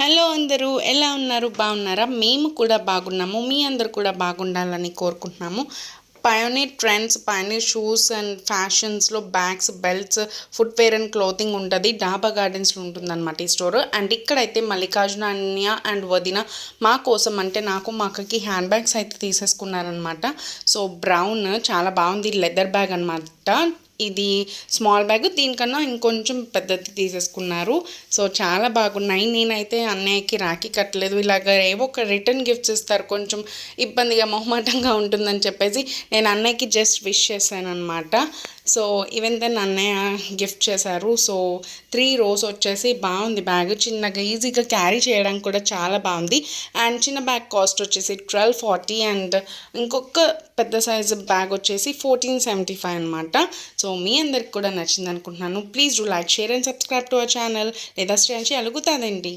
Hello అందరూ ఎలా ఉన్నారు? బాగున్నారా? మేము కూడా బాగున్నాము. మీ అందరూ కూడా బాగుండాలని కోరుకుంటున్నాము. Pioneer trends, pioneer shoes and ఫ్యాషన్స్లో bags, belts, footwear and clothing ఉంటుంది. డాబా గార్డెన్స్లో ఉంటుందన్నమాట ఈ స్టోర్. అండ్ ఇక్కడైతే మల్లికార్జున అన్య అండ్ వదిన మా కోసం అంటే నాకు మా అక్కకి హ్యాండ్ బ్యాగ్స్ అయితే తీసేసుకున్నారనమాట. సో బ్రౌన్ చాలా బాగుంది, లెదర్ బ్యాగ్ అనమాట. ఇది స్మాల్ బ్యాగ్, దీనికన్నా ఇంకొంచెం పెద్దది తీసేసుకున్నారు. సో చాలా బాగున్నాయి. నేనైతే అన్నయ్యకి రాఖీ కట్టలేదు, ఇలాగ ఏవో ఒక రిటర్న్ గిఫ్ట్స్ ఇస్తారు, కొంచెం ఇబ్బందిగా మొహమాటంగా ఉంటుందని చెప్పేసి నేను అన్నయ్యకి జస్ట్ విష్ చేశాను అనమాట. సో ఈవెన్ దెన్ అన్నయ్య గిఫ్ట్ చేశారు. సో 3 rows వచ్చేసి బాగుంది బ్యాగ్, చిన్నగా ఈజీగా క్యారీ చేయడానికి కూడా చాలా బాగుంది. అండ్ చిన్న బ్యాగ్ కాస్ట్ వచ్చేసి 1240 అండ్ ఇంకొక పెద్ద సైజు బ్యాగ్ వచ్చేసి 1475 అనమాట. సో మీ అందరికి కూడా నచ్చింది అనుకుంటున్నాను. Please do like, share and subscribe to our channel. లేదా స్ట్రెంచి అలుగుతుందండి.